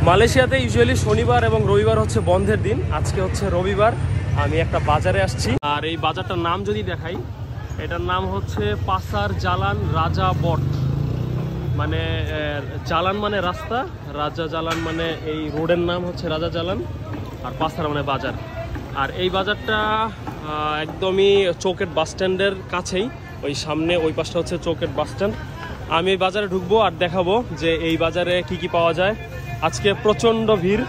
মালয়েশিয়াতে ইউজুয়ালি শনিবার এবং রবিবার হচ্ছে বন্ধের দিন। আজকে হচ্ছে রবিবার, আমি একটা বাজারে আসছি। আর এই বাজারটার নাম যদি দেখাই, এটার নাম হচ্ছে পাসার জালান রাজা বট। মানে জালান মানে রাস্তা, রাজা জালান মানে এই রোডের নাম হচ্ছে রাজা জালান, আর পাসার মানে বাজার। আর এই বাজারটা একদমই চৌকেট বাস স্ট্যান্ডের কাছেই, ওই সামনে ওই পাশটা হচ্ছে চৌকেট বাস স্ট্যান্ড। আমি এই বাজারে ঢুকবো আর দেখাবো যে এই বাজারে কি কি পাওয়া যায়। আজকে প্রচন্ড ভিড়।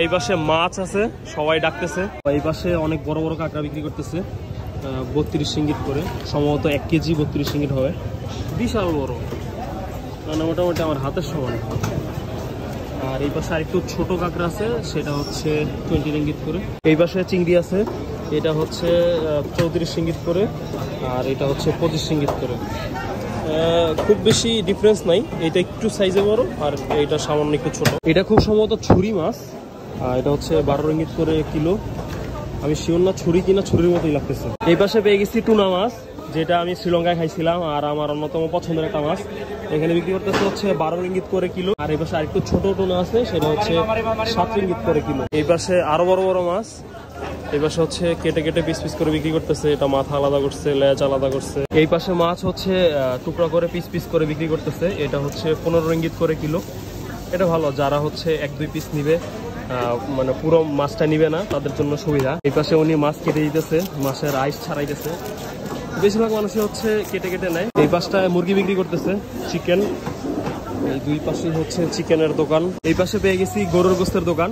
এই পাশে মাছ আছে, সবাই ডাকতেছে। এই পাশে অনেক বড় বড় কাঁকড়া বিক্রি করতেছে 32 রিঙ্গিত করে, সম্ভবত 1 কেজি 32 রিঙ্গিত হবে। বিশাল বড়, মানে মোটামুটি আমার হাতের সমান। আর এই পাশে আরেকটু ছোট কাঁকড়া আছে, সেটা হচ্ছে 20 রিঙ্গিত করে। এই পাশে চিংড়ি আছে, এটা হচ্ছে 34 রিঙ্গিত করে, আর এটা হচ্ছে 25 রিঙ্গিত করে। খুব বেশি ডিফারেন্স নাই, এটা একটু সাইজে বড় আর এটা সামান্য একটু ছোট। এটা খুব সম্ভবত ছুরি মাছ, এটা হচ্ছে 12 রিঙ্গিত করে কিলো। আমি শিওর না ছুরি কিনা, ছুরির মতোই লাগতেছে। এই পাশে পেয়ে গেছি টুনা মাছ, যেটা আমি শ্রীলঙ্কায় খাইছিলাম আর আমার অন্যতম পছন্দের একটা মাছ। এখানে বিক্রি করতেছে হচ্ছে 12 রিঙ্গিত করে কিলো। আর এই পাশে আরেকটু ছোট টুনা আছে, সেটা হচ্ছে 7 রিঙ্গিত করে কিলো। এই পাশে আরো বড় বড় মাছ, এই পাশে হচ্ছে কেটে কেটে পিস পিস করে বিক্রি করতেছে। এটা মাথা আলাদা করছে, লেজ আলাদা করছে। এই পাশে মাছ হচ্ছে টুকরা করে পিস পিস করে বিক্রি করতেছে। এটা হচ্ছে 15 রিঙ্গিত করে কিলো। এটা ভালো, যারা হচ্ছে 1-2 পিস নিবে, মানে পুরো মাছটা নিবে না, তাদের জন্য সুবিধা। এই পাশে উনি মাছ কেটে দিতেছে, মাছের আইস ছাড়াইতেছে। বেশিরভাগ মানুষই হচ্ছে কেটে কেটে নেয়। এই পাশটায় মুরগি বিক্রি করতেছে, চিকেন। এই দুই পাশে হচ্ছে চিকেনের দোকান। এই পাশে পেয়ে গেছি গরুর গোস্তের দোকান।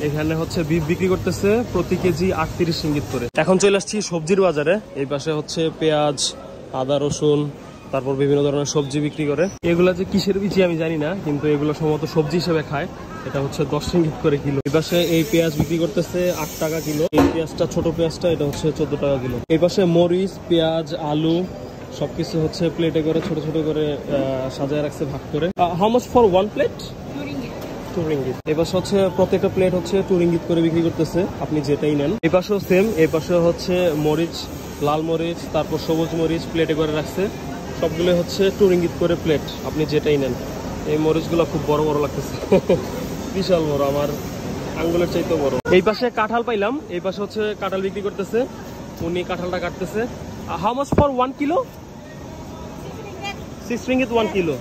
এখানে হচ্ছে বিফ বিক্রি করতেছে প্রতি কেজি 38 রিঙ্গিত করে। এখন চলে আসছি সবজির বাজারে। এই পাশে হচ্ছে পেঁয়াজ, আদা, রসুন, তারপর বিভিন্ন ধরনের সবজি বিক্রি করে। এগুলা যে কিসের বিচি আমি জানি না, কিন্তু এগুলো সম্ভবত সবজি হিসেবে খায়। এটা হচ্ছে 10 রিঙ্গিত করে কিলো। এই পাশে এই পেঁয়াজ বিক্রি করতেছে 8 টাকা কিলো। এই পেঁয়াজটা, ছোট পেঁয়াজটা, এটা হচ্ছে 14 টাকা কিলো। এই পাশে মরিচ, পেঁয়াজ, আলু সবকিছু হচ্ছে প্লেটে করে ছোট ছোট করে সাজায় রাখছে ভাগ করে। How much for 1 plate? 2 ringgit. এই পাশে হচ্ছে প্রত্যেকটা প্লেট হচ্ছে 2 রিঙ্গিত করে বিক্রি করতেছে, আপনি যেটাই নেন। এই পাশেও সেম, এই পাশে হচ্ছে মরিচ, লাল মরিচ, তারপর সবুজ মরিচ প্লেটে করে রাখছে। সবগুলো হচ্ছে 2 রিঙ্গিত করে প্লেট, আপনি যেটাই নেন। এই মরিচগুলো খুব বড় বড় লাগতেছে, বিশাল বড়, আমার আঙ্গুলের চাইতে বড়। এই পাশে কাঁঠাল পাইলাম, এই পাশে হচ্ছে কাঁঠাল বিক্রি করতেছে, উনি কাঁঠালটা কাটতেছে। How much for 1 kilo? 6 ringgit 1 kilo.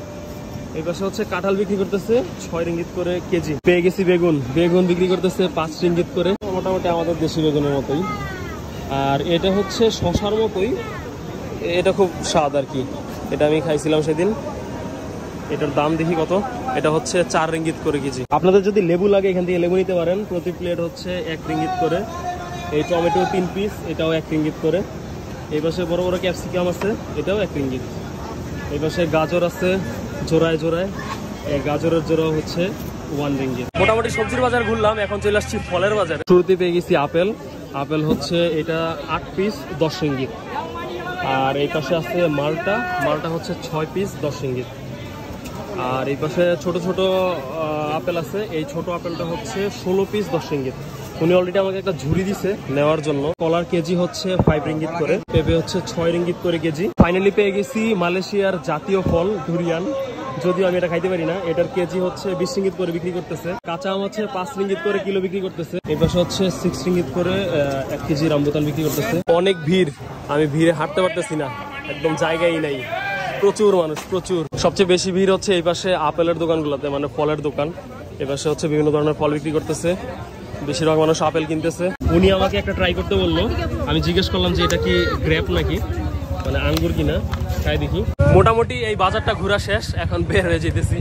এই পাশে হচ্ছে কাঁঠাল বিক্রি করতেছে 6 রিঙ্গিত করে কেজি। পেয়ে গেছি বেগুন, বেগুন বিক্রি করতেছে 5 রিঙ্গিত করে, মোটামুটি আমাদের দেশি বেগুনের মতোই। আর এটা হচ্ছে শশার মতোই, এটা খুব স্বাদ আর কি। এটা আমি খাইছিলাম সেদিন। এটার দাম দেখি কত, এটা হচ্ছে 4 রিঙ্গিত করে কেজি। আপনাদের যদি লেবু লাগে এখান থেকে লেবু নিতে পারেন, প্রতি প্লেট হচ্ছে 1 রিঙ্গিত করে। এই টমেটো 3 পিস, এটাও 1 রিঙ্গিত করে। এই পাশে বড় বড় ক্যাপসিকাম আছে, এটাও 1 রিঙ্গিত। এই পাশে গাজর আছে জোড়ায় জোড়ায়, এই গাজরের জোড়া হচ্ছে 1 রিঙ্গিত। মোটামুটি সবজির বাজার ঘুরলাম, এখন চলে আসছি ফলের বাজারে। শুরুতে পেয়ে গেছি আপেল। আপেল হচ্ছে এটা 8 পিস 10 রিঙ্গিত। আর এই পাশে আছে মালটা, মালটা হচ্ছে 6 পিস 10 রিঙ্গিত। আর এই পাশে ছোট ছোট আপেল আছে, এই ছোট আপেলটা হচ্ছে 16 পিস 10 রিঙ্গিত। উনি অলরেডি আমাকে একটা ঝুড়ি দিছে নেওয়ার জন্য। কলার কেজি হচ্ছে 5 রিঙ্গিত করে, পেঁপে হচ্ছে 6 রিঙ্গিত করে কেজি। ফাইনালি পেয়ে গেছি মালয়েশিয়ার জাতীয় ফল ডুরিয়ান, যদিও আমি এটা খাইতে পারি না। এটার কেজি হচ্ছে 20 রিঙ্গিত করে বিক্রি করতেছে। কাঁচা আম হচ্ছে 5 রিঙ্গিত করে কিলো বিক্রি করতেছে। এই পাশে হচ্ছে 6 রিঙ্গিত করে 1 কেজি রামবুতান বিক্রি করতেছে। অনেক ভিড়, আমি ভিড়ে হাঁটতে পারতেছি না, একদম জায়গাই নাই, প্রচুর মানুষ, প্রচুর। সবচেয়ে বেশি ভিড় হচ্ছে এই পাশে আপেলের দোকানগুলোতে, মানে ফলের দোকান। এই পাশে হচ্ছে বিভিন্ন ধরনের ফল বিক্রি করতেছে, বেশিরভাগ মানুষ আপেল কিনতেছে। উনি আমাকে একটা ট্রাই করতে বললো, আমি জিজ্ঞেস করলাম যে এটা কি গ্রেপ নাকি, মানে আঙ্গুর কিনা, খাই দেখি। মোটামুটি এই বাজারটা ঘোরা শেষ, এখন বের হয়ে যেতেছি।